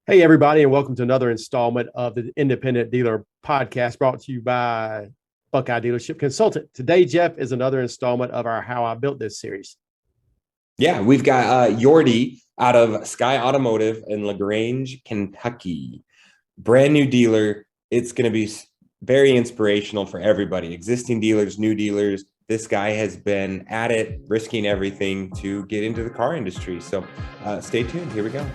Hey, everybody, and welcome to another installment of the Independent Dealer Podcast brought to you by Buckeye Dealership Consultant. Today, Jeff, is another installment of our How I Built This series. Yeah, we've got Yordi out of Sky Automotive in LaGrange, Kentucky. Brand new dealer. It's going to be very inspirational for everybody, existing dealers, new dealers. This guy has been at it, risking everything to get into the car industry. So stay tuned. Here we go.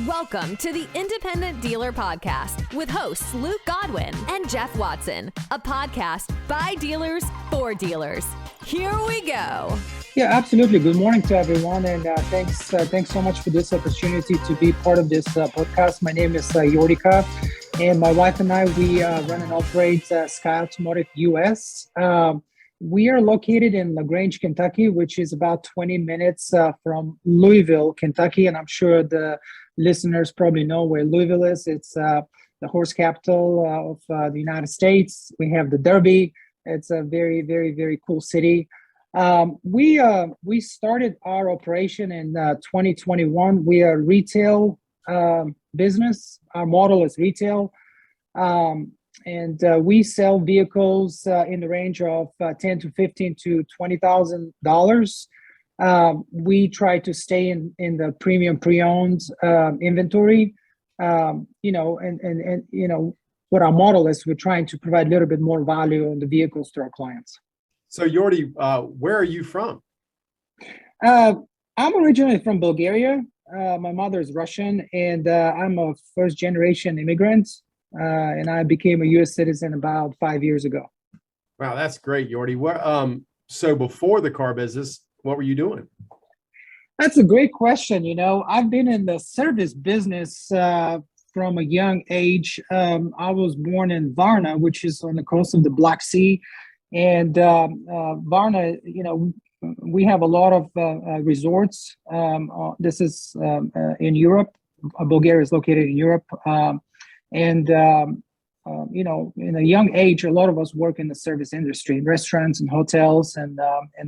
Welcome to the Independent Dealer Podcast with hosts Luke Godwin and Jeff Watson, a podcast by dealers for dealers. Here we go. Yeah, absolutely. Good morning to everyone, and thanks so much for this opportunity to be part of this podcast. My name is Yordi, and my wife and I, we run and operate Sky Automotive US. We are located in LaGrange, Kentucky, which is about 20 minutes from Louisville, Kentucky, and I'm sure the listeners probably know where Louisville is. It's the horse capital of the United States. We have the Derby. It's a very, very, very cool city. We started our operation in 2021. We are a retail business. Our model is retail, and we sell vehicles in the range of $10 to $15 to $20,000. We try to stay in the premium pre-owned inventory. And what our model is, we're trying to provide a little bit more value on the vehicles to our clients. So, Yordi, where are you from? I'm originally from Bulgaria. My mother is Russian, and I'm a first-generation immigrant. And I became a U.S. citizen about 5 years ago. Wow, that's great, Yordi. So before the car business, what were you doing? That's a great question. I've been in the service business from a young age. I was born in Varna, which is on the coast of the Black Sea. And Varna, we have a lot of resorts. This is in Europe. Bulgaria is located in Europe. In a young age, a lot of us work in the service industry, in restaurants and hotels and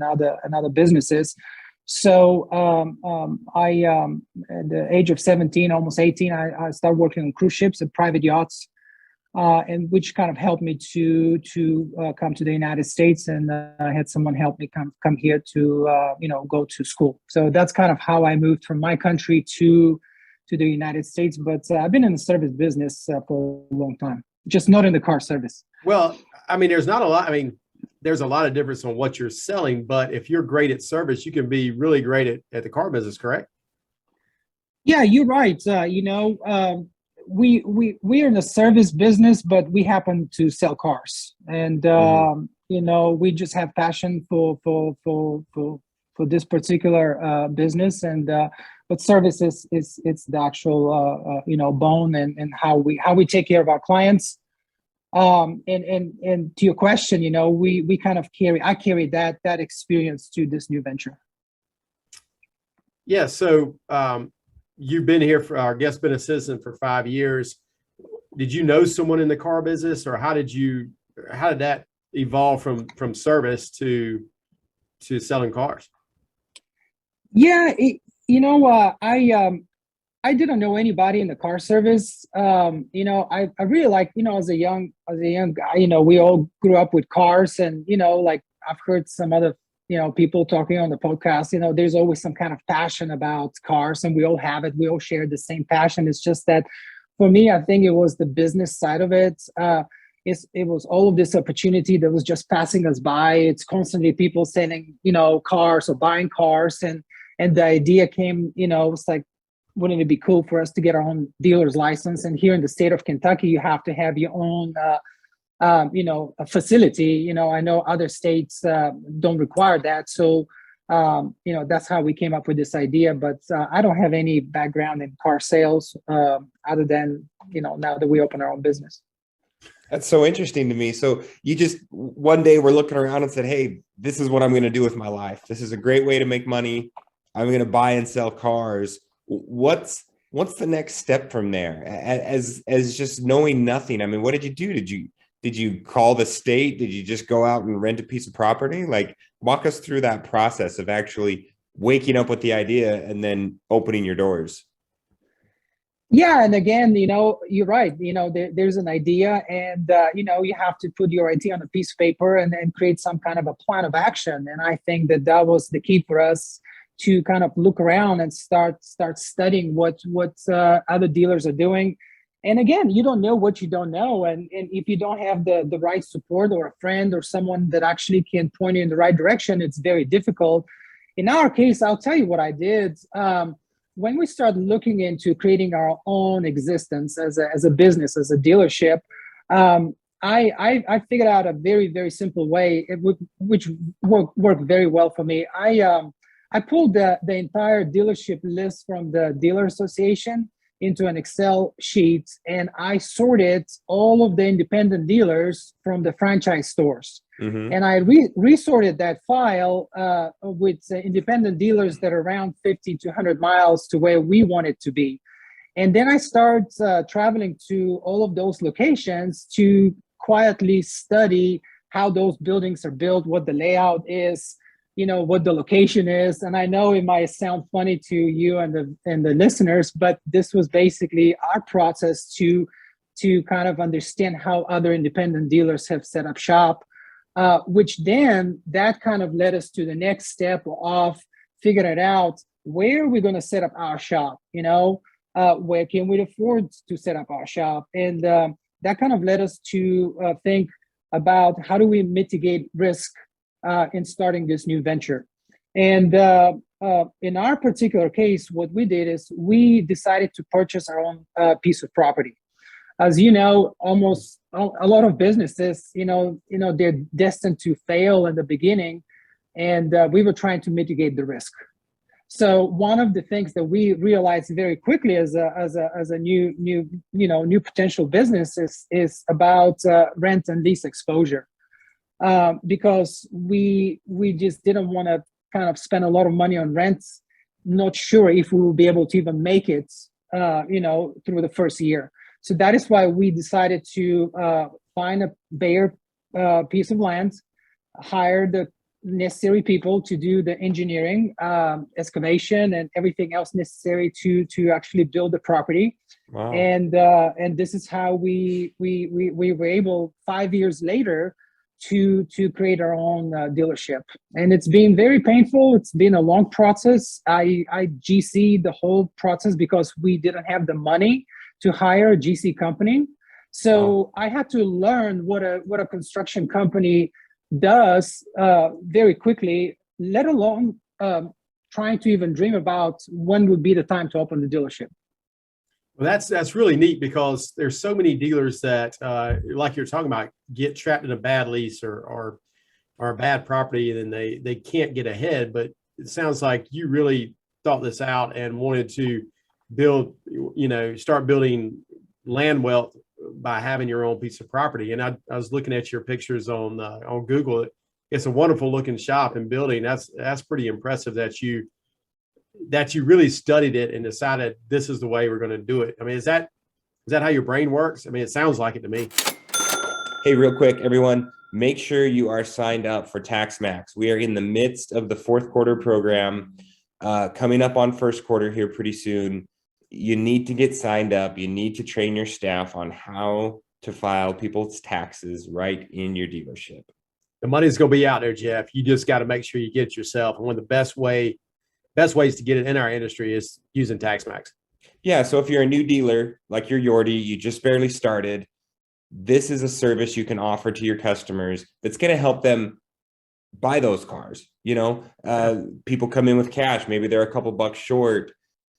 other businesses. So I, at the age of 17, almost 18, I started working on cruise ships and private yachts, and which kind of helped me to come to the United States. And I had someone help me come here to go to school. So that's kind of how I moved from my country to the United States. But I've been in the service business for a long time, just not in the car service. Well, I mean, there's a lot of difference on what you're selling, but if you're great at service, you can be really great at the car business, correct? Yeah, you're right. We're in the service business, but we happen to sell cars, and we just have passion for this particular business, and but service is it's the actual bone and how we take care of our clients. And to your question, we kind of I carry that experience to this new venture. Yeah. So you've been here I guess been a citizen for 5 years. Did you know someone in the car business, or how did that evolve from service to selling cars? Yeah, I didn't know anybody in the car service. I really like, as a young guy, we all grew up with cars, and like I've heard some other people talking on the podcast. There's always some kind of passion about cars, and we all have it. We all share the same passion. It's just that for me, I think it was the business side of it. It was all of this opportunity that was just passing us by. It's constantly people selling, cars or buying cars, and the idea came, it's like, wouldn't it be cool for us to get our own dealer's license? And here in the state of Kentucky, you have to have your own, a facility. I know other states don't require that. So, that's how we came up with this idea. But I don't have any background in car sales other than, now that we open our own business. That's so interesting to me. So you just one day were looking around and said, hey, this is what I'm going to do with my life. This is a great way to make money. I'm going to buy and sell cars. What's the next step from there? As just knowing nothing. I mean, what did you do? Did you call the state? Did you just go out and rent a piece of property? Like, walk us through that process of actually waking up with the idea and then opening your doors. Yeah, and again, you're right. There's an idea, and you have to put your idea on a piece of paper and then create some kind of a plan of action. And I think that was the key for us to kind of look around and start studying what other dealers are doing. And again, you don't know what you don't know, and if you don't have the right support or a friend or someone that actually can point you in the right direction, it's very difficult. In our case, I'll tell you what I did. When we started looking into creating our own existence as a business, as a dealership, I figured out a very, very simple way, which worked very well for me. I pulled the entire dealership list from the dealer association into an Excel sheet, and I sorted all of the independent dealers from the franchise stores. Mm-hmm. And I resorted that file with independent dealers that are around 50 to 100 miles to where we want it to be. And then I start traveling to all of those locations to quietly study how those buildings are built, what the layout is, what the location is. And I know it might sound funny to you and the listeners, but this was basically our process to kind of understand how other independent dealers have set up shop, which then that kind of led us to the next step of figuring out where we're going to set up our shop, where can we afford to set up our shop? And that kind of led us to think about how do we mitigate risk in starting this new venture. And in our particular case, what we did is we decided to purchase our own piece of property. As you know, almost a lot of businesses, they're destined to fail in the beginning, and we were trying to mitigate the risk. So one of the things that we realized very quickly as a new potential business is about rent and lease exposure. Because we just didn't want to kind of spend a lot of money on rents, not sure if we will be able to even make it, through the first year. So that is why we decided to find a bare piece of land, hire the necessary people to do the engineering, excavation, and everything else necessary to actually build the property. Wow. And this is how we were able 5 years later to create our own dealership. And it's been very painful. It's been a long process. I GC'd the whole process because we didn't have the money to hire a GC company. So I had to learn what a construction company does very quickly, let alone trying to even dream about when would be the time to open the dealership. Well, that's really neat because there's so many dealers that, like you're talking about, get trapped in a bad lease or a bad property, and then they can't get ahead. But it sounds like you really thought this out and wanted to start building land wealth by having your own piece of property. And I was looking at your pictures on Google. It's a wonderful looking shop and building. That's pretty impressive that you really studied it and decided this is the way we're going to do it. I mean, is that how your brain works? I mean, it sounds like it to me. Hey, real quick, everyone, make sure you are signed up for TaxMax. We are in the midst of the fourth quarter program, coming up on first quarter here pretty soon. You need to get signed up. You need to train your staff on how to file people's taxes right in your dealership. The money's going to be out there, Jeff. You just got to make sure you get it yourself. And one of the best ways to get it in our industry is using TaxMax. Yeah. So if you're a new dealer, like you're Yordi, you just barely started, this is a service you can offer to your customers that's going to help them buy those cars. People come in with cash. Maybe they're a couple bucks short.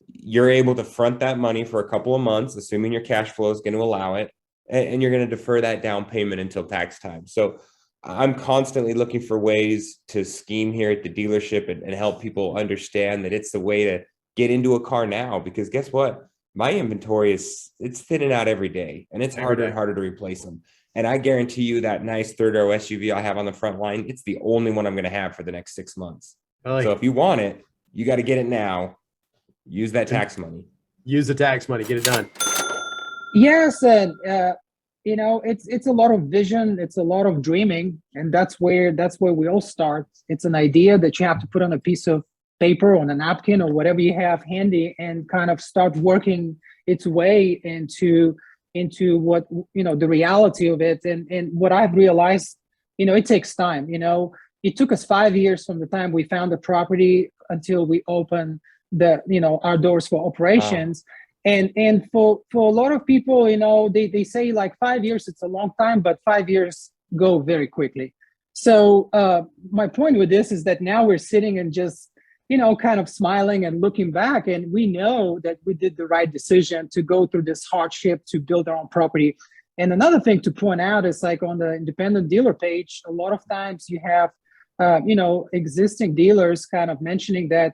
You're able to front that money for a couple of months, assuming your cash flow is going to allow it, and you're going to defer that down payment until tax time. So I'm constantly looking for ways to scheme here at the dealership and help people understand that it's the way to get into a car now, because guess what? My inventory it's thinning out every day, and it's harder and harder to replace them. And I guarantee you that nice third row SUV I have on the front line, it's the only one I'm going to have for the next 6 months. So if you want it, you got to get it now. Use that tax money. Use the tax money. Get it done. Yes, and it's a lot of vision. It's a lot of dreaming, and that's where we all start. It's an idea that you have to put on a piece of paper, on a napkin, or whatever you have handy, and kind of start working its way into what, the reality of it. And what I've realized, it takes time. It took us 5 years from the time we found the property until we opened our doors for operations. Wow. And for a lot of people, they say like 5 years, it's a long time, but 5 years go very quickly. So my point with this is that now we're sitting and just, kind of smiling and looking back, and we know that we did the right decision to go through this hardship to build our own property. And another thing to point out is, like, on the independent dealer page, a lot of times you have, existing dealers kind of mentioning that,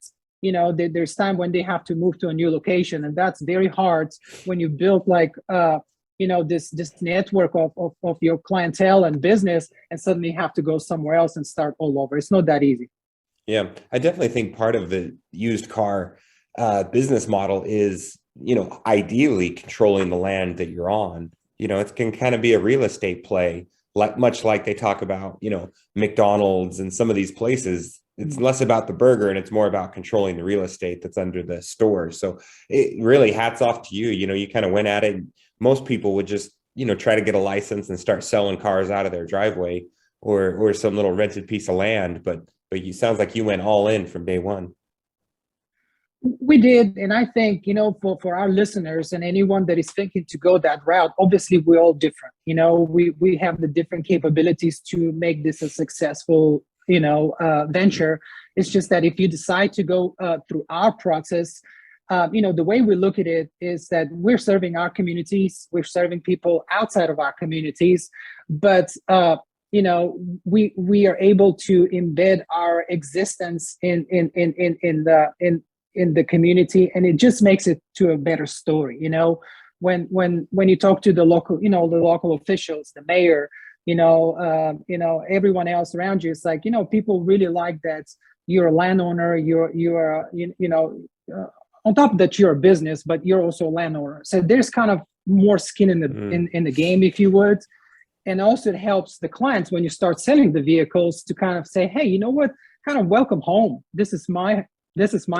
there's time when they have to move to a new location. And that's very hard when you build like, this network of your clientele and business, and suddenly have to go somewhere else and start all over. It's not that easy. Yeah, I definitely think part of the used car business model is, ideally controlling the land that you're on. It can kind of be a real estate play, much like they talk about, McDonald's and some of these places. It's less about the burger and it's more about controlling the real estate that's under the store. So it really, hats off to you. You kind of went at it. Most people would just, try to get a license and start selling cars out of their driveway or some little rented piece of land. But you, sounds like you went all in from day one. We did. And I think, for our listeners and anyone that is thinking to go that route, obviously we're all different. We have the different capabilities to make this a successful, venture. It's just that if you decide to go through our process, the way we look at it is that we're serving our communities, we're serving people outside of our communities, but we are able to embed our existence in the community, and it just makes it to a better story. When you talk to the local officials, the mayor, everyone else around you, it's like, people really like that you're a landowner, on top of that, you're a business, but you're also a landowner. So there's kind of more skin in the game, if you would. And also it helps the clients when you start selling the vehicles to kind of say, hey, you know what, kind of welcome home. This is my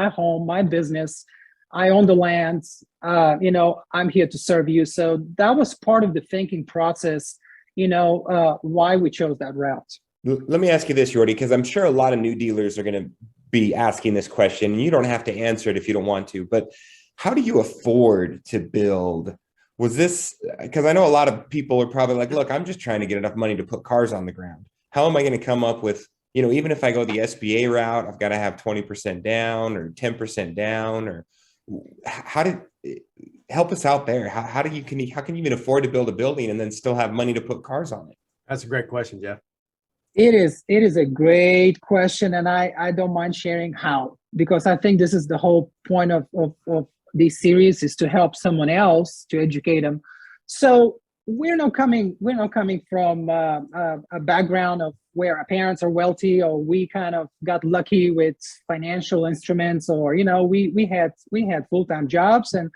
home, my business. I own the land. I'm here to serve you. So that was part of the thinking process, why we chose that route. Let me ask you this, Yordi, because I'm sure a lot of new dealers are going to be asking this question, and you don't have to answer it if you don't want to, but how do you afford to build? Was this, because I know a lot of people are probably like, look, I'm just trying to get enough money to put cars on the ground. How am I going to come up with, even if I go the SBA route, I've got to have 20% down or 10% down, or help us out there. How can you even afford to build a building and then still have money to put cars on it? That's a great question, Jeff. It is a great question, and I don't mind sharing how, because I think this is the whole point of this series, is to help someone else, to educate them. So we're not coming from a background of where our parents are wealthy, or we kind of got lucky with financial instruments, or we had full-time jobs, and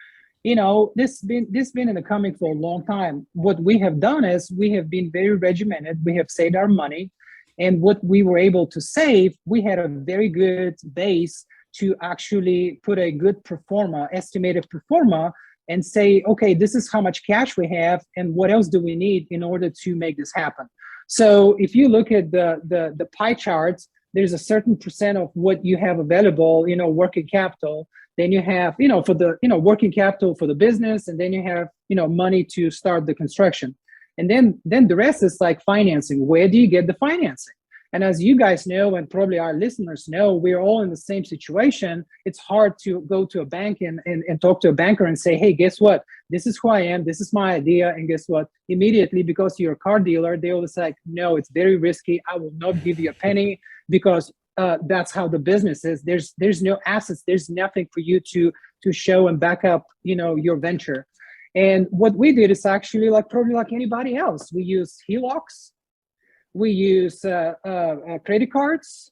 this been in the coming for a long time. What we have done is we have been very regimented. We have saved our money, and what we were able to save, we had a very good base to actually put a good estimated pro forma, and say, okay, this is how much cash we have, and what else do we need in order to make this happen. So if you look at the pie charts, there's a certain percent of what you have available, working capital. Then you have, for the, working capital for the business, and then you have, money to start the construction. And then the rest is like financing. Where do you get the financing? And as you guys know, and probably our listeners know, we're all in the same situation. It's hard to go to a bank and talk to a banker and say, hey, guess what? This is who I am. This is my idea. And guess what? Immediately, because you're a car dealer, they always like, no, it's very risky. I will not give you a penny, because that's how the business is. There's no assets. There's nothing for you to show and back up, your venture. And what we did is actually probably like anybody else. We use HELOCs. We use credit cards,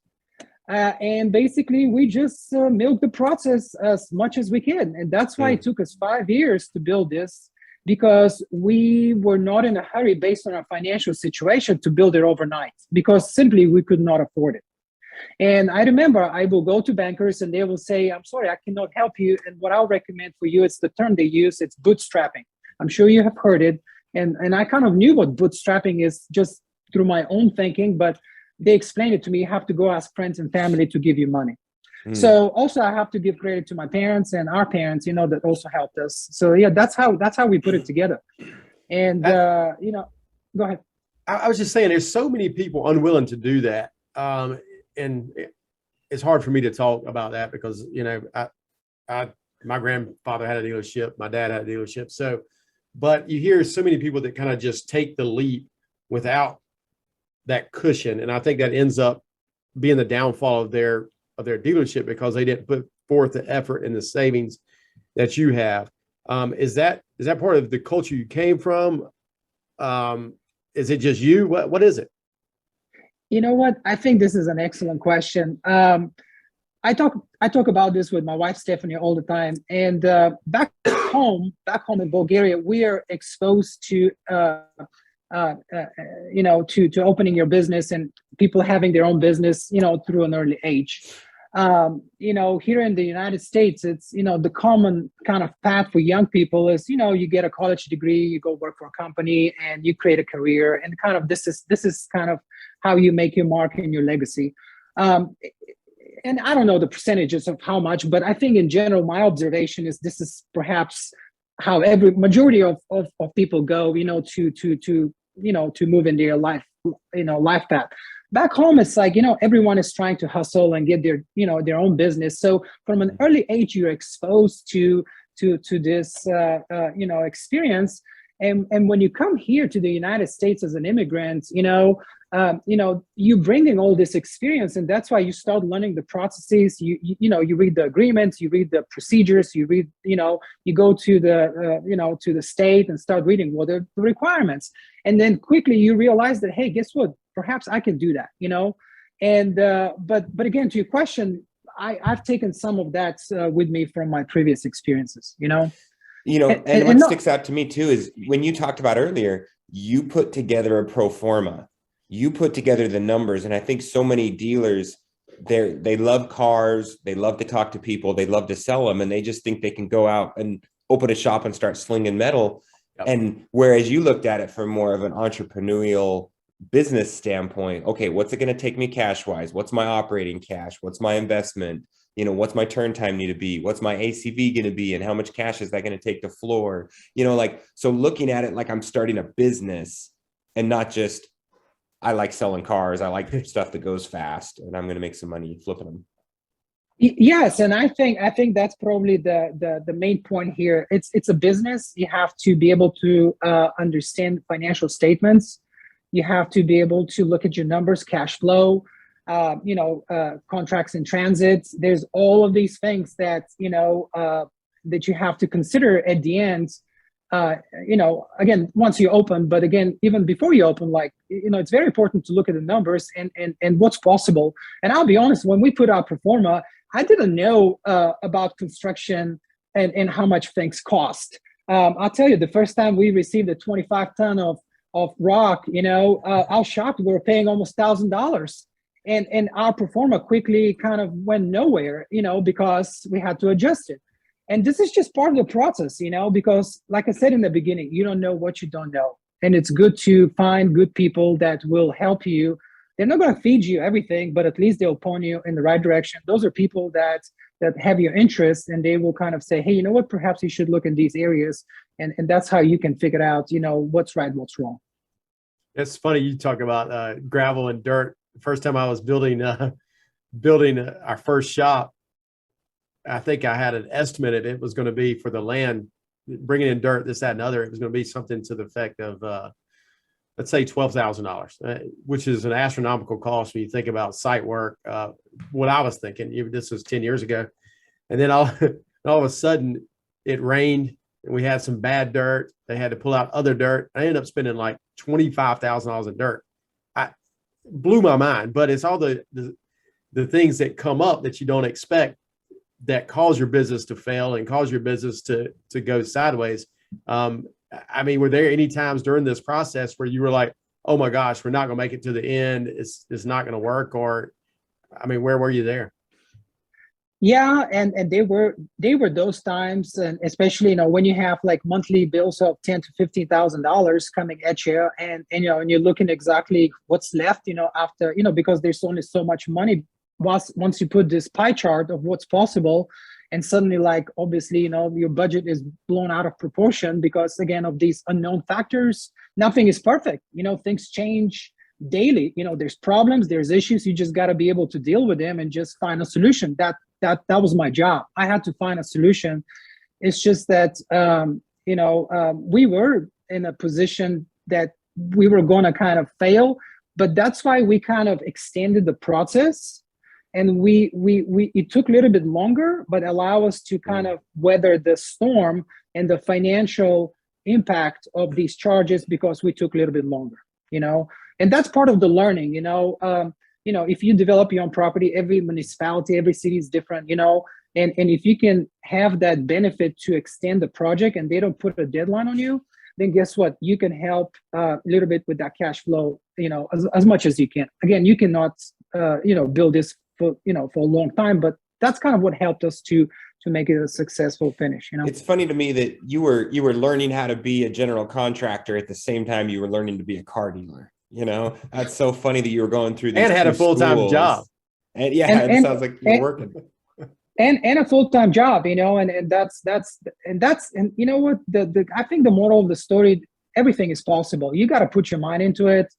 and basically we just milk the process as much as we can. And that's why it took us 5 years to build this, because we were not in a hurry based on our financial situation to build it overnight, because simply we could not afford it. And I remember I will go to bankers and they will say, I'm sorry, I cannot help you. And what I'll recommend for you, it's the term they use, it's bootstrapping. I'm sure you have heard it. And I kind of knew what bootstrapping is just through my own thinking, but they explained it to me. You have to go ask friends and family to give you money. So also I have to give credit to my parents and our parents, that also helped us. So yeah, that's how we put it together. And go ahead. I was just saying, there's so many people unwilling to do that. And it's hard for me to talk about that because, my grandfather had a dealership, my dad had a dealership. So, but you hear so many people that kind of just take the leap without that cushion. And I think that ends up being the downfall of their dealership because they didn't put forth the effort and the savings that you have. Is that part of the culture you came from? Is it just you? What is it? You know what? I think this is an excellent question. I talk about this with my wife Stephanie all the time. And back home in Bulgaria, we are exposed to to opening your business and people having their own business, through an early age. Here in the United States, it's, the common kind of path for young people is, you get a college degree, you go work for a company and you create a career. And kind of this is kind of how you make your mark and your legacy. And I don't know the percentages of how much, but I think in general, my observation is this is perhaps how every majority of people go, to move in their life, life path. Back home, it's like, everyone is trying to hustle and get their own business. So from an early age, you're exposed to this, experience. And when you come here to the United States as an immigrant, you bring in all this experience, and that's why you start learning the processes. You read the agreements, you read the procedures, you read, you go to the state and start reading what are the requirements, and then quickly you realize that, hey, guess what? Perhaps I can do that, And but again, to your question, I've taken some of that with me from my previous experiences, And what sticks out to me too is when you talked about earlier, you put together a pro forma. You put together the numbers, and I think so many dealers, they love cars, they love to talk to people, they love to sell them, and they just think they can go out and open a shop and start slinging metal. Yep. And whereas you looked at it from more of an entrepreneurial business standpoint, okay, what's it going to take me cash wise? What's my operating cash? What's my investment? What's my turn time need to be? What's my ACV going to be? And how much cash is that going to take to floor? So looking at it like I'm starting a business and not just, I like selling cars. I like stuff that goes fast, and I'm going to make some money flipping them. Yes, and I think that's probably the main point here. It's a business. You have to be able to understand financial statements. You have to be able to look at your numbers, cash flow, contracts in transit. There's all of these things that that you have to consider at the end. Again, once you open, but again, even before you open, it's very important to look at the numbers and what's possible. And I'll be honest, when we put out pro forma, I didn't know about construction and how much things cost. I'll tell you, the first time we received a 25-ton of rock, I was shocked. We were paying almost $1,000. And our pro forma quickly kind of went nowhere, because we had to adjust it. And this is just part of the process, because like I said in the beginning, you don't know what you don't know. And it's good to find good people that will help you. They're not going to feed you everything, but at least they'll point you in the right direction. Those are people that have your interest, and they will kind of say, hey, you know what, perhaps you should look in these areas. And that's how you can figure out, what's right, what's wrong. It's funny you talk about gravel and dirt. The first time I was building our first shop, I think I had an estimate it was going to be for the land, bringing in dirt, this, that, and other. It was going to be something to the effect of, let's say $12,000, which is an astronomical cost when you think about site work. What I was thinking, this was 10 years ago. And then all of a sudden it rained and we had some bad dirt. They had to pull out other dirt. I ended up spending like $25,000 in dirt. Blew my mind, but it's all the things that come up that you don't expect that cause your business to fail and cause your business to go sideways. Were there any times during this process where you were like, oh my gosh, we're not going to make it to the end. It's not going to work? Or I mean, where were you there? Yeah, and they were those times, and especially when you have like monthly bills of $10,000 to $15,000 coming at you, and and you're looking exactly what's left, after because there's only so much money once you put this pie chart of what's possible, and suddenly like obviously your budget is blown out of proportion because again of these unknown factors. Nothing is perfect, things change daily. There's problems, there's issues. You just got to be able to deal with them and just find a solution. That was my job. I had to find a solution. It's just that we were in a position that we were going to kind of fail, but that's why we kind of extended the process, and we it took a little bit longer, but allow us to kind of weather the storm and the financial impact of these charges because we took a little bit longer. And that's part of the learning. If you develop your own property, every municipality, every city is different, and if you can have that benefit to extend the project and they don't put a deadline on you, then guess what? You can help a little bit with that cash flow, as much as you can. Again, you cannot, build this for a long time, but that's kind of what helped us to make it a successful finish. It's funny to me that you were learning how to be a general contractor at the same time you were learning to be a car dealer. That's so funny that you were going through these and had a full-time job. And it sounds like you're working. And a full-time job, and that's you know what, I think the moral of the story, everything is possible. You got to put your mind into it.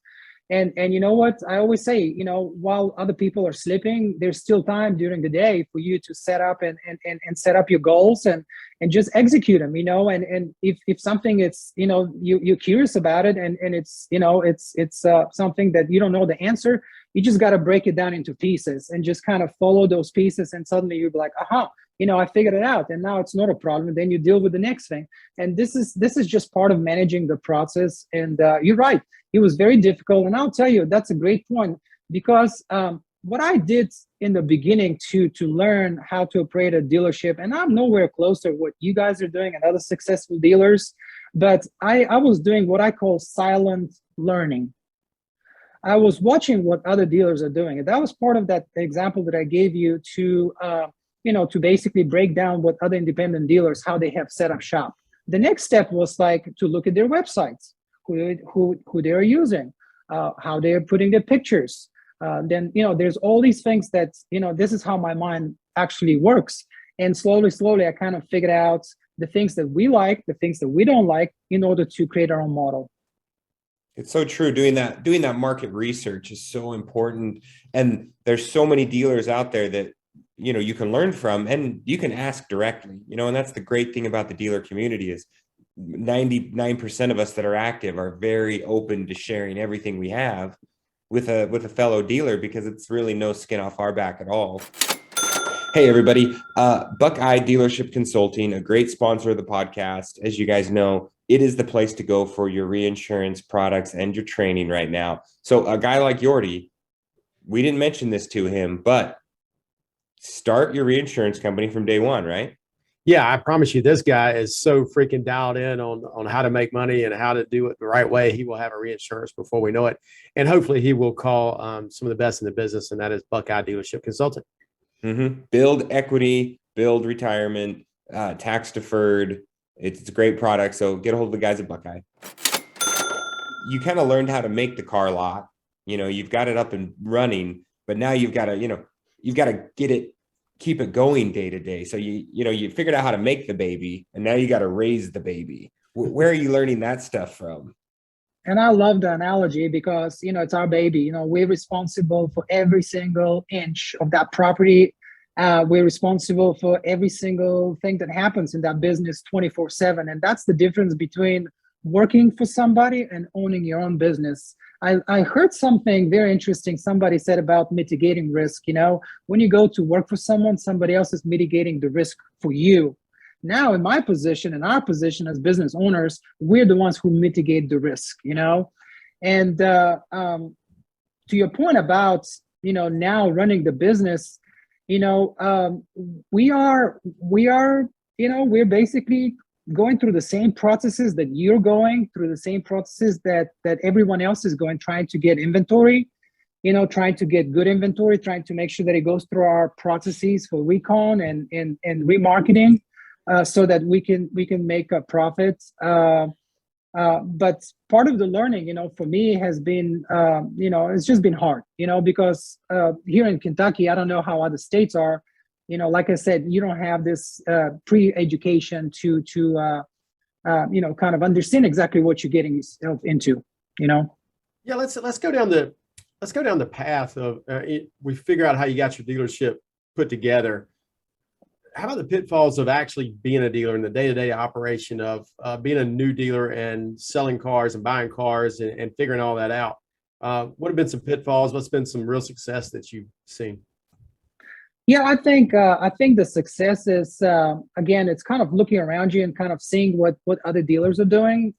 And you know what I always say, while other people are sleeping, there's still time during the day for you to set up and set up your goals and just execute them, and if something it's, you're curious about it and it's, it's something that you don't know the answer, you just got to break it down into pieces and just kind of follow those pieces. And suddenly you're like, aha, I figured it out. And now it's not a problem. And then you deal with the next thing. And this is just part of managing the process. And you're right. It was very difficult. And I'll tell you, that's a great point, because what I did in the beginning to learn how to operate a dealership, and I'm nowhere close to what you guys are doing and other successful dealers, but I was doing what I call silent learning. I was watching what other dealers are doing. And that was part of that example that I gave you to basically break down what other independent dealers, how they have set up shop. The next step was like to look at their websites, who they're using, how they're putting their pictures. Then, there's all these things that, this is how my mind actually works. And slowly, I kind of figured out the things that we like, the things that we don't like, in order to create our own model. It's so true. Doing that market research is so important. And there's so many dealers out there that, you can learn from, and you can ask directly, and that's the great thing about the dealer community is 99% of us that are active are very open to sharing everything we have with a fellow dealer, because it's really no skin off our back at all. Hey, everybody. Buckeye Dealership Consulting, a great sponsor of the podcast. As you guys know, it is the place to go for your reinsurance products and your training right now. So a guy like Yordi, we didn't mention this to him, but start your reinsurance company from day one, right? Yeah, I promise you, this guy is so freaking dialed in on how to make money and how to do it the right way. He will have a reinsurance before we know it. And hopefully he will call some of the best in the business, and that is Buckeye Dealership Consulting. Mm-hmm. Build equity, build retirement, tax deferred. It's a great product. So get a hold of the guys at Buckeye. You kind of learned how to make the car lot. You've got it up and running, but now you've got to keep it going day to day. So you figured out how to make the baby, and now you got to raise the baby. Where are you learning that stuff from? And I love the analogy because, it's our baby. We're responsible for every single inch of that property. We're responsible for every single thing that happens in that business 24/7. And that's the difference between working for somebody and owning your own business. I heard something very interesting. Somebody said about mitigating risk. When you go to work for someone, somebody else is mitigating the risk for you. Now, in my position, in our position as business owners, we're the ones who mitigate the risk, And to your point about, now running the business, we're basically going through the same processes that you're going through, the same processes that everyone else is going, trying to get inventory. trying to get good inventory, trying to make sure that it goes through our processes for recon and remarketing, so that we can make a profit. But part of the learning, for me has been, it's just been hard, because here in Kentucky, I don't know how other states are, like I said, you don't have this pre-education to kind of understand exactly what you're getting yourself into, Yeah, let's go down the path of we figure out how you got your dealership put together. How about the pitfalls of actually being a dealer in the day-to-day operation of being a new dealer and selling cars and buying cars and figuring all that out? What have been some pitfalls? What's been some real success that you've seen? Yeah, I think the success is, again, it's kind of looking around you and kind of seeing what other dealers are doing.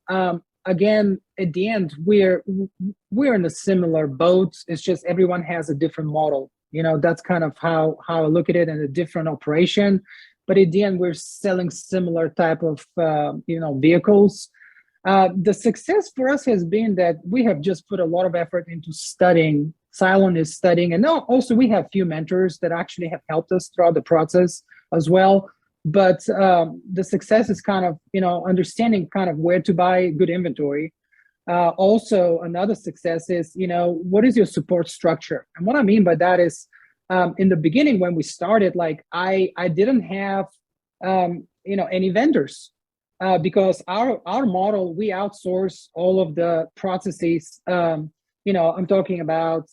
Again, at the end, we're in a similar boat. It's just everyone has a different model. That's kind of how I look at it, and a different operation. But at the end, we're selling similar type of vehicles. The success for us has been that we have just put a lot of effort into studying. Cylon is studying, and also we have few mentors that actually have helped us throughout the process as well. But the success is kind of understanding kind of where to buy good inventory. Also, another success is what is your support structure, and what I mean by that is in the beginning when we started, like I didn't have any vendors because our model, we outsource all of the processes. I'm talking about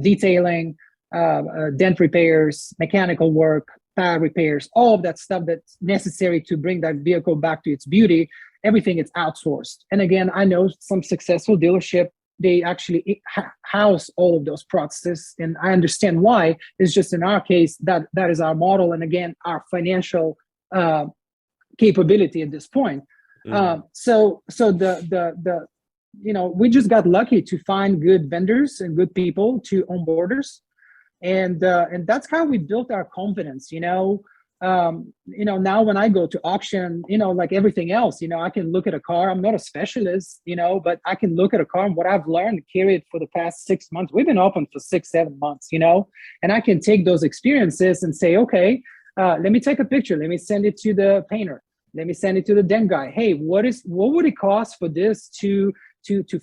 detailing, dent repairs, mechanical work, tire repairs, all of that stuff that's necessary to bring that vehicle back to its beauty. Everything is outsourced. And again, I know some successful dealership, they actually house all of those processes, and I understand why. It's just in our case that is our model, and again, our financial capability at this point. So the we just got lucky to find good vendors and good people to onboard us, and that's how we built our confidence. Now when I go to auction, like everything else, I can look at a car. I'm not a specialist, but I can look at a car, and what I've learned, carry it for the past 6 months. We've been open for 6-7 months, and I can take those experiences and say, okay, let me take a picture. Let me send it to the painter. Let me send it to the dent guy. Hey, what would it cost for this to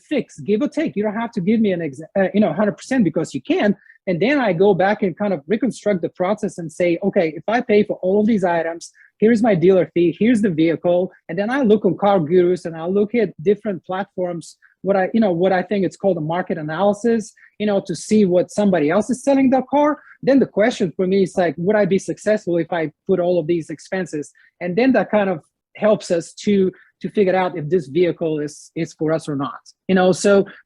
fix, give or take? You don't have to give me 100% because you can. And then I go back and kind of reconstruct the process and say, okay, if I pay for all of these items, here's my dealer fee, here's the vehicle. And then I look on Car Gurus and I look at different platforms, what I think it's called a market analysis, to see what somebody else is selling the car. Then the question for me is like, would I be successful if I put all of these expenses? And then that kind of helps us to figure out if this vehicle is for us or not,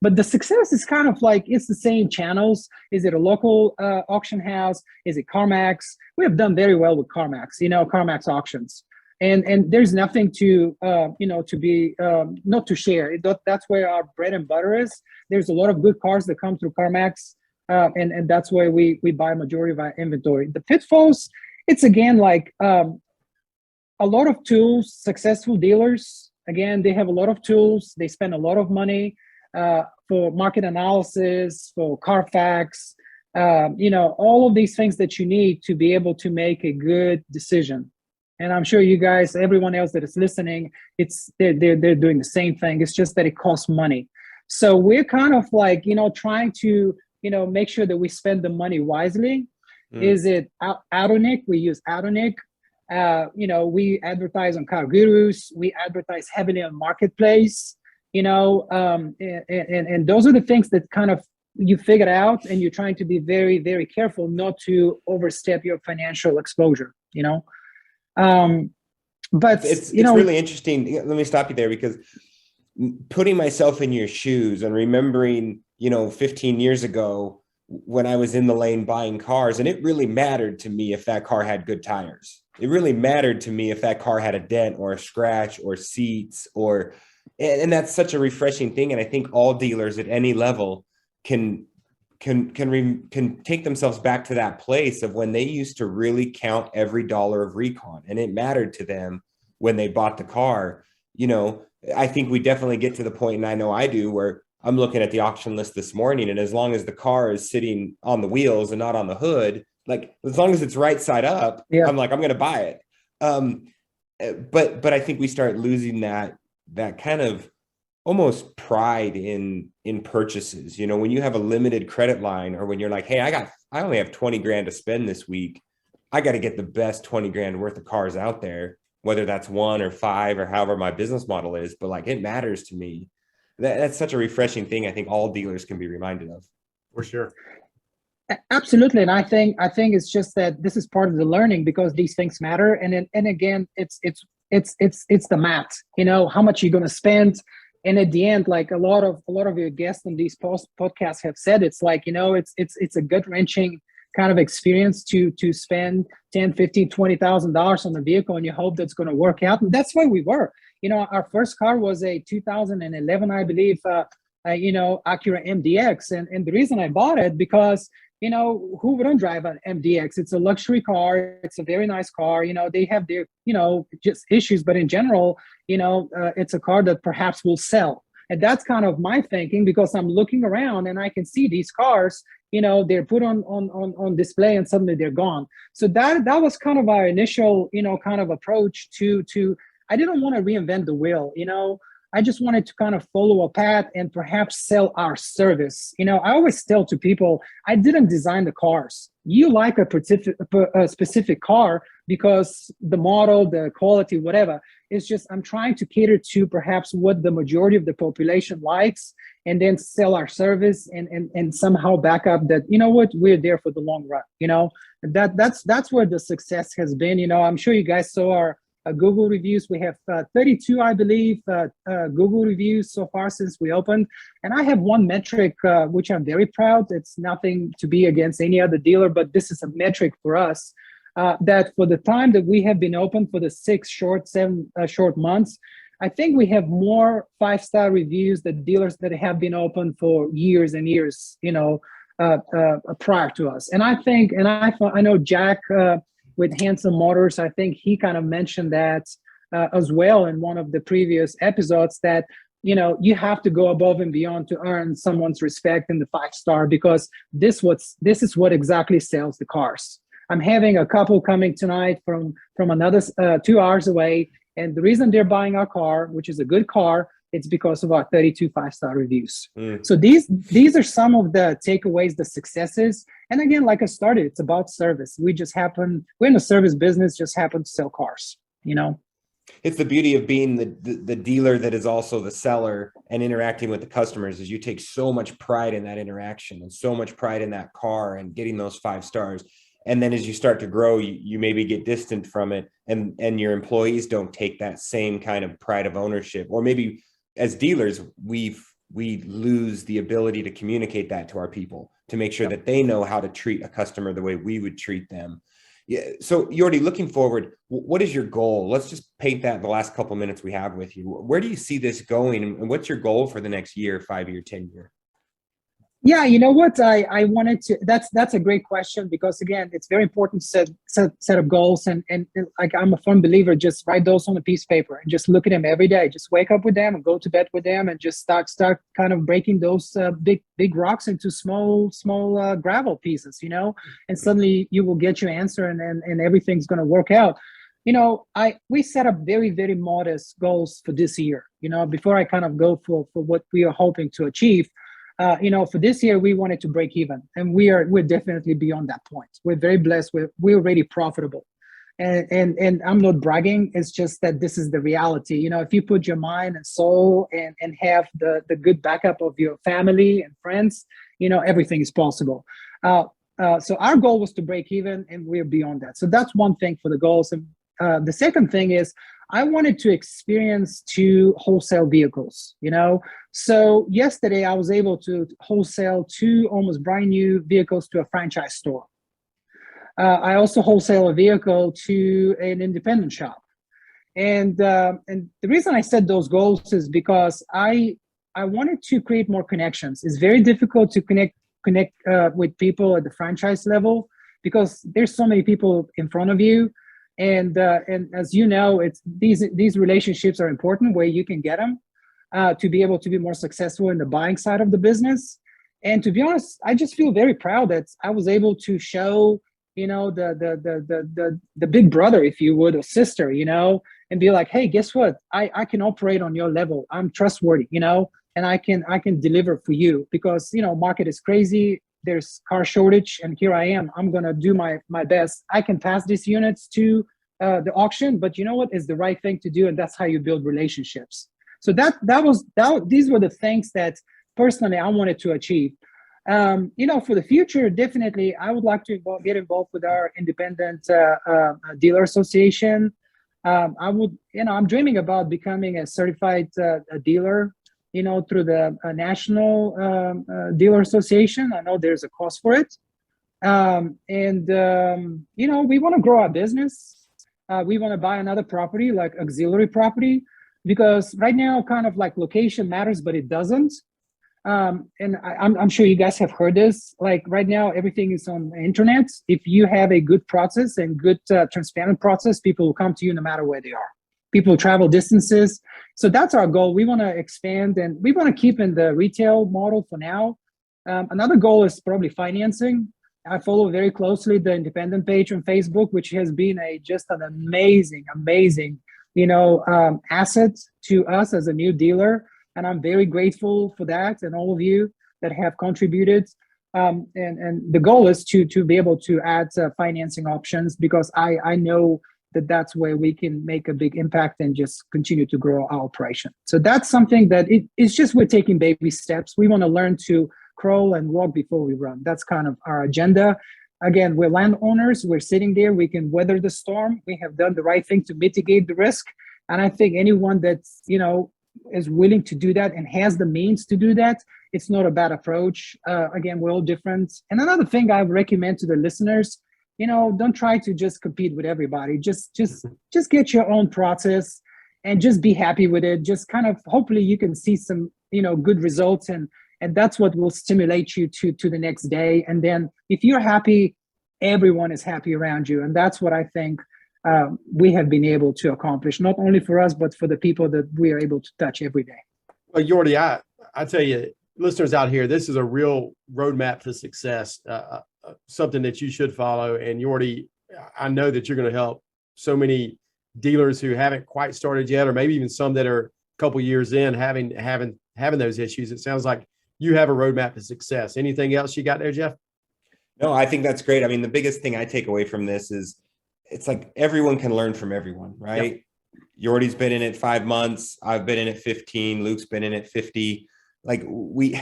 but the success is kind of like, it's the same channels. Is it a local auction house? Is it CarMax? We have done very well with CarMax, CarMax auctions, and there's nothing to to be not to share. That's where our bread and butter is. There's a lot of good cars that come through CarMax, and that's where we buy majority of our inventory. The pitfalls, it's again like a lot of tools. Successful dealers, again, they have a lot of tools. They spend a lot of money for market analysis, for Carfax, all of these things that you need to be able to make a good decision. And I'm sure you guys, everyone else that is listening, they're doing the same thing. It's just that it costs money. So we're kind of like, trying to, make sure that we spend the money wisely. Is it Autonic? We use Autonic. We advertise on Car Gurus. We advertise heavily on Marketplace, and those are the things that kind of you figure out, and you're trying to be very, very careful not to overstep your financial exposure, but it's really interesting. Let me stop you there, because putting myself in your shoes and remembering, 15 years ago when I was in the lane buying cars, and it really mattered to me if that car had good tires. It really mattered to me if that car had a dent or a scratch or seats, and that's such a refreshing thing. And I think all dealers at any level can take themselves back to that place of when they used to really count every dollar of recon, and it mattered to them when they bought the car. I think we definitely get to the point, and I know I do, where I'm looking at the auction list this morning, and as long as the car is sitting on the wheels and not on the hood, like as long as it's right side up, Yeah. I'm like, I'm going to buy it. But I think we start losing that kind of almost pride in purchases. You know, when you have a limited credit line, or when you're like, hey, I only have 20 grand to spend this week. I got to get the best 20 grand worth of cars out there, whether that's 1 or 5 or however my business model is, but like it matters to me. That's such a refreshing thing. I think all dealers can be reminded of. For sure. Absolutely, and I think it's just that this is part of the learning, because these things matter. And again, it's the math. You know, how much you're going to spend, and at the end, like a lot of your guests on these podcasts have said, it's like, you know, it's a gut wrenching kind of experience to spend $10, $15, $20,000 on a vehicle, and you hope that's going to work out. And that's why we were. You know, our first car was a 2011, I believe, Acura MDX. And the reason I bought it, because, you know, who wouldn't drive an MDX? It's a luxury car. It's a very nice car. You know, they have their, you know, just issues. But in general, you know, it's a car that perhaps will sell. And that's kind of my thinking, because I'm looking around and I can see these cars, you know, they're put on display and suddenly they're gone. So that was kind of our initial, you know, kind of approach to I didn't want to reinvent the wheel, you know. I just wanted to kind of follow a path and perhaps sell our service. You know, I always tell to people, I didn't design the cars. You like a specific car because the model, the quality, whatever. It's just I'm trying to cater to perhaps what the majority of the population likes, and then sell our service and somehow back up that, you know what, we're there for the long run. You know, that's where the success has been. You know, I'm sure you guys saw our Google reviews. We have 32, I believe, Google reviews so far since we opened. And I have one metric, which I'm very proud. It's nothing to be against any other dealer, but this is a metric for us, that for the time that we have been open, for the 7 short months, I think we have more 5-star reviews than dealers that have been open for years and years, you know, prior to us. And I think, and I know Jack, with Handsome Motors, I think he kind of mentioned that as well in one of the previous episodes, that, you know, you have to go above and beyond to earn someone's respect in the 5-star, because this is what exactly sells the cars. I'm having a couple coming tonight from another 2 hours away, and the reason they're buying our car, which is a good car, it's because of our 32 5-star reviews. So these are some of the takeaways, the successes. And again, like I started, it's about service. We're in the service business, just happen to sell cars, you know? It's the beauty of being the dealer that is also the seller and interacting with the customers, is you take so much pride in that interaction and so much pride in that car and getting those 5 stars. And then as you start to grow, you maybe get distant from it, and your employees don't take that same kind of pride of ownership. Or maybe as dealers, we lose the ability to communicate that to our people, to make sure that they know how to treat a customer the way we would treat them. Yeah. So Yordi, looking forward, what is your goal? Let's just paint that in the last couple of minutes we have with you. Where do you see this going, and what's your goal for the next year, 5-year, 10-year? Yeah, you know what? I wanted to. That's a great question, because again, it's very important to set up goals, and like I'm a firm believer, just write those on a piece of paper and just look at them every day. Just wake up with them and go to bed with them, and just start kind of breaking those big rocks into small gravel pieces, you know. And suddenly you will get your answer, and everything's going to work out. You know, we set up very, very modest goals for this year. You know, before I kind of go for what we are hoping to achieve. You know, for this year, we wanted to break even, and we're definitely beyond that point. We're very blessed. We're already profitable, and I'm not bragging. It's just that this is the reality. You know, if you put your mind and soul and have the good backup of your family and friends, you know, everything is possible. So our goal was to break even, and we're beyond that. So that's one thing for the goals. And the second thing is, I wanted to experience 2 wholesale vehicles, you know. So yesterday I was able to wholesale 2 almost brand new vehicles to a franchise store. I also wholesale a vehicle to an independent shop. And the reason I set those goals is because I wanted to create more connections. It's very difficult to connect with people at the franchise level, because there's so many people in front of you. And as you know, it's these relationships are important where you can get them. to be able to be more successful in the buying side of the business. And to be honest, I just feel very proud that I was able to show, the big brother, if you would, or sister, and be like, hey, guess what? I can operate on your level. I'm trustworthy, and I can deliver for you because, market is crazy. There's car shortage, and here I am. I'm gonna do my best. I can pass these units to the auction, but you know what is the right thing to do, and that's how you build relationships. So these were the things that personally I wanted to achieve. For the future, definitely I would like to get involved with our independent dealer association. I'm dreaming about becoming a certified dealer, through the National Dealer Association. I know there's a cost for it. We want to grow our business. We want to buy another property, like auxiliary property, because right now kind of like location matters, but it doesn't. And I'm sure you guys have heard this. Like right now, everything is on the internet. If you have a good process and good transparent process, people will come to you no matter where they are. People travel distances. So that's our goal. We want to expand, and we want to keep in the retail model for now. Another goal is probably financing. I follow very closely the independent page on Facebook, which has been just an amazing asset to us as a new dealer. And I'm very grateful for that, and all of you that have contributed. And the goal is to be able to add financing options, because I know that's where we can make a big impact and just continue to grow our operation. So that's something that it's just we're taking baby steps. We want to learn to crawl and walk before we run. That's kind of our agenda. Again, we're landowners. We're sitting there. We can weather the storm. We have done the right thing to mitigate the risk. And I think anyone that's, is willing to do that and has the means to do that, it's not a bad approach. Again, we're all different. And another thing I would recommend to the listeners, don't try to just compete with everybody. Just get your own process and just be happy with it. Just kind of, hopefully you can see some, good results, and that's what will stimulate you to the next day. And then if you're happy, everyone is happy around you. And that's what I think we have been able to accomplish, not only for us, but for the people that we are able to touch every day. Well, Yordi, I tell you, listeners out here, this is a real roadmap to success, something that you should follow. And Yordi, I know that you're going to help so many dealers who haven't quite started yet, or maybe even some that are a couple years in having those issues. It sounds like you have a roadmap to success. Anything else you got there, Jeff? No, I think that's great. I mean, the biggest thing I take away from this is it's like everyone can learn from everyone, right? Yep. Yordi's been in it 5 months. I've been in it 15. Luke's been in it 50. Like we,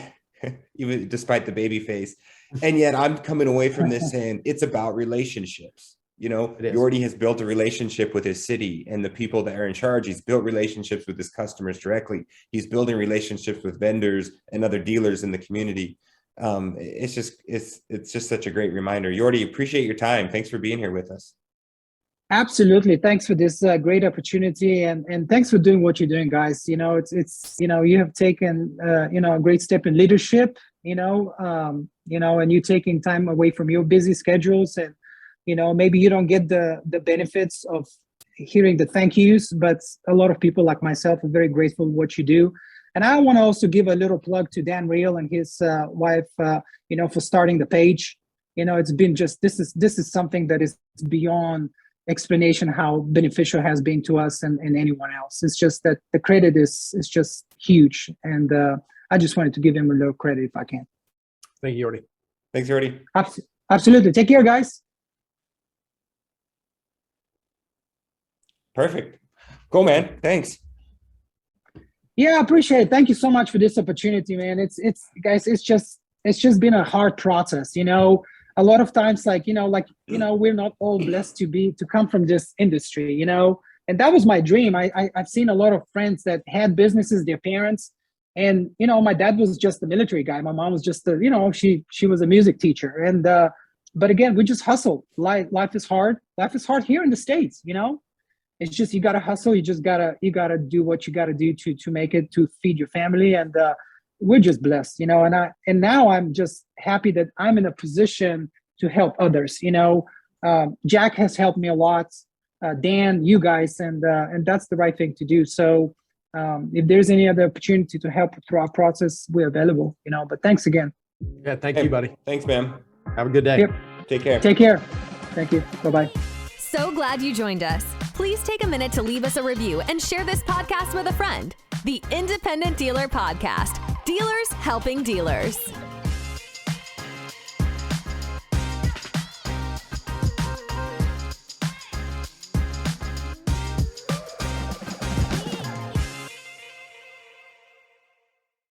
even despite the baby face. And yet I'm coming away from this saying it's about relationships. Yordi has built a relationship with his city and the people that are in charge. He's built relationships with his customers directly. He's building relationships with vendors and other dealers in the community. It's just such a great reminder. Yordi, appreciate your time. Thanks for being here with us. Absolutely. Thanks for this great opportunity, and thanks for doing what you're doing, guys. It's you have taken a great step in leadership, and you're taking time away from your busy schedules, and maybe you don't get the benefits of hearing the thank yous, but a lot of people like myself are very grateful for what you do. And I want to also give a little plug to Dan Reel and his wife, for starting the page. It's been just this is something that is beyond explanation how beneficial it has been to us and anyone else. It's just that the credit is just huge, and I just wanted to give him a little credit if I can. Thank you, Yordi. Thanks, Yordi. Absolutely. Take care, guys. Perfect. Cool, man. Thanks. Yeah, I appreciate it. Thank you so much for this opportunity, man. It's guys, it's just been a hard process, A lot of times, we're not all blessed to come from this industry, and that was my dream. I've seen a lot of friends that had businesses, their parents, and, my dad was just a military guy. My mom was just she was a music teacher. And, but again, we just hustle. Life is hard. Life is hard here in the States, It's just, you got to hustle. You got to do what you got to do to make it, to feed your family. And, we're just blessed, and now I'm just happy that I'm in a position to help others. Jack has helped me a lot, Dan, you guys, and that's the right thing to do. So If there's any other opportunity to help through our process, we're available, but thanks again. Yeah, thank you, buddy. Thanks, man. Have a good day. Yep. Take care. Take care. Thank you. Bye-bye. So glad you joined us. Please take a minute to leave us a review and share this podcast with a friend. The Independent Dealer Podcast. Dealers helping dealers.